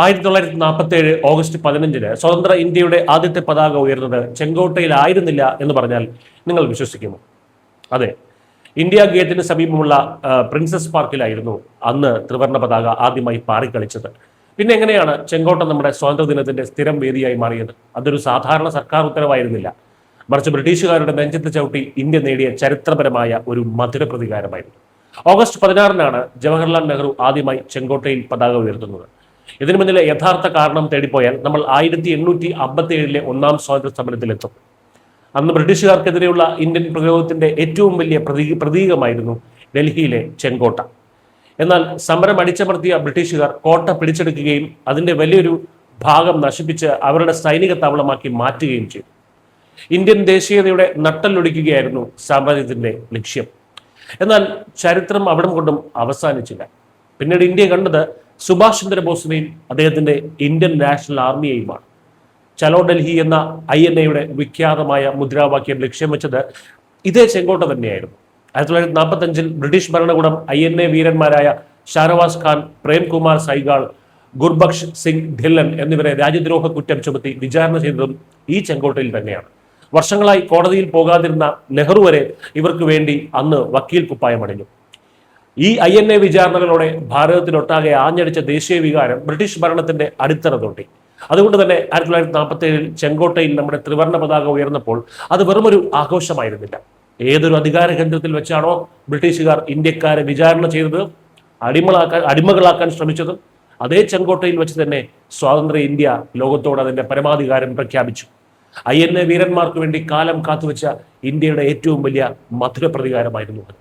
1947 August 15 സ്വതന്ത്ര ഇന്ത്യയുടെ ആദ്യത്തെ പതാക ഉയർന്നത് ചെങ്കോട്ടയിലായിരുന്നില്ല എന്ന് പറഞ്ഞാൽ നിങ്ങൾ വിശ്വസിക്കുമോ? അതെ, ഇന്ത്യ ഗേറ്റിന് സമീപമുള്ള പ്രിൻസസ് പാർക്കിലായിരുന്നു അന്ന് ത്രിവർണ്ണ പതാക ആദ്യമായി പാറിക്കളിച്ചത്. പിന്നെ എങ്ങനെയാണ് ചെങ്കോട്ട നമ്മുടെ സ്വാതന്ത്ര്യ ദിനത്തിന്റെ സ്ഥിരം വേദിയായി മാറിയത്? അതൊരു സാധാരണ സർക്കാർ ഉത്തരവായിരുന്നില്ല, മറിച്ച് ബ്രിട്ടീഷുകാരുടെ നെഞ്ചത്ത് ചവിട്ടി ഇന്ത്യ നേടിയ ചരിത്രപരമായ ഒരു മധുര പ്രതികാരമായിരുന്നു. ഓഗസ്റ്റ് 16 ജവഹർലാൽ നെഹ്റു ആദ്യമായി ചെങ്കോട്ടയിൽ പതാക ഉയർത്തുന്നത്. ഇതിനു മുന്നിലെ യഥാർത്ഥ കാരണം തേടിപ്പോയാൽ നമ്മൾ 1857 ഒന്നാം സ്വാതന്ത്ര്യ സമരത്തിലെത്തും. അന്ന് ബ്രിട്ടീഷുകാർക്കെതിരെയുള്ള ഇന്ത്യൻ പ്രതിരോധത്തിന്റെ ഏറ്റവും വലിയ പ്രതീകമായിരുന്നു ഡൽഹിയിലെ ചെങ്കോട്ട. എന്നാൽ സമരം അടിച്ചമർത്തിയ ബ്രിട്ടീഷുകാർ കോട്ട പിടിച്ചെടുക്കുകയും അതിന്റെ വലിയൊരു ഭാഗം നശിപ്പിച്ച് അവരുടെ സൈനിക താവളമാക്കി മാറ്റുകയും ചെയ്തു. ഇന്ത്യൻ ദേശീയതയുടെ നട്ടലൊടിക്കുകയായിരുന്നു സാമ്രാജ്യത്തിന്റെ ലക്ഷ്യം. എന്നാൽ ചരിത്രം അവിടം കൊണ്ടും അവസാനിച്ചില്ല. പിന്നീട് ഇന്ത്യ കണ്ടത് സുഭാഷ് ചന്ദ്രബോസിനെയും അദ്ദേഹത്തിന്റെ ഇന്ത്യൻ നാഷണൽ ആർമിയെയുമാണ്. ചലോ ഡൽഹി എന്ന INA വിഖ്യാതമായ മുദ്രാവാക്യം ലക്ഷ്യം വെച്ചത് ഇതേ ചെങ്കോട്ട തന്നെയായിരുന്നു. 1945 ബ്രിട്ടീഷ് ഭരണകൂടം INA വീരന്മാരായ ഷാനവാസ് ഖാൻ, പ്രേംകുമാർ സൈഗാൾ, ഗുർബക്ഷ് സിംഗ് ധില്ലൻ എന്നിവരെ രാജ്യദ്രോഹ കുറ്റം ചുമത്തി വിചാരണ ചെയ്തതും ഈ ചെങ്കോട്ടയിൽ തന്നെയാണ്. വർഷങ്ങളായി കോടതിയിൽ പോകാതിരുന്ന നെഹ്റു വരെ ഇവർക്ക് വേണ്ടി അന്ന് വക്കീൽ കുപ്പായം അണിഞ്ഞു. ഈ INA വിചാരണകളോടെ ഭാരതത്തിലൊട്ടാകെ ആഞ്ഞടിച്ച ദേശീയ വികാരം ബ്രിട്ടീഷ് ഭരണത്തിന്റെ അടിത്തറ തൊട്ടി. അതുകൊണ്ട് തന്നെ 1947 ചെങ്കോട്ടയിൽ നമ്മുടെ ത്രിവർണ്ണ പതാക ഉയർന്നപ്പോൾ അത് വെറുമൊരു ആഘോഷമായിരുന്നില്ല. ഏതൊരു അധികാര കേന്ദ്രത്തിൽ വെച്ചാണോ ബ്രിട്ടീഷുകാർ ഇന്ത്യക്കാരെ വിചാരണ ചെയ്തത്, അടിമകളാക്കാൻ ശ്രമിച്ചതും, അതേ ചെങ്കോട്ടയിൽ വെച്ച് തന്നെ സ്വതന്ത്ര ഇന്ത്യ ലോകത്തോട് അതിന്റെ പരമാധികാരം പ്രഖ്യാപിച്ചു. INA വീരന്മാർക്ക് വേണ്ടി കാലം കാത്തുവെച്ച ഇന്ത്യയുടെ ഏറ്റവും വലിയ മധുര പ്രതികാരമായിരുന്നു അത്.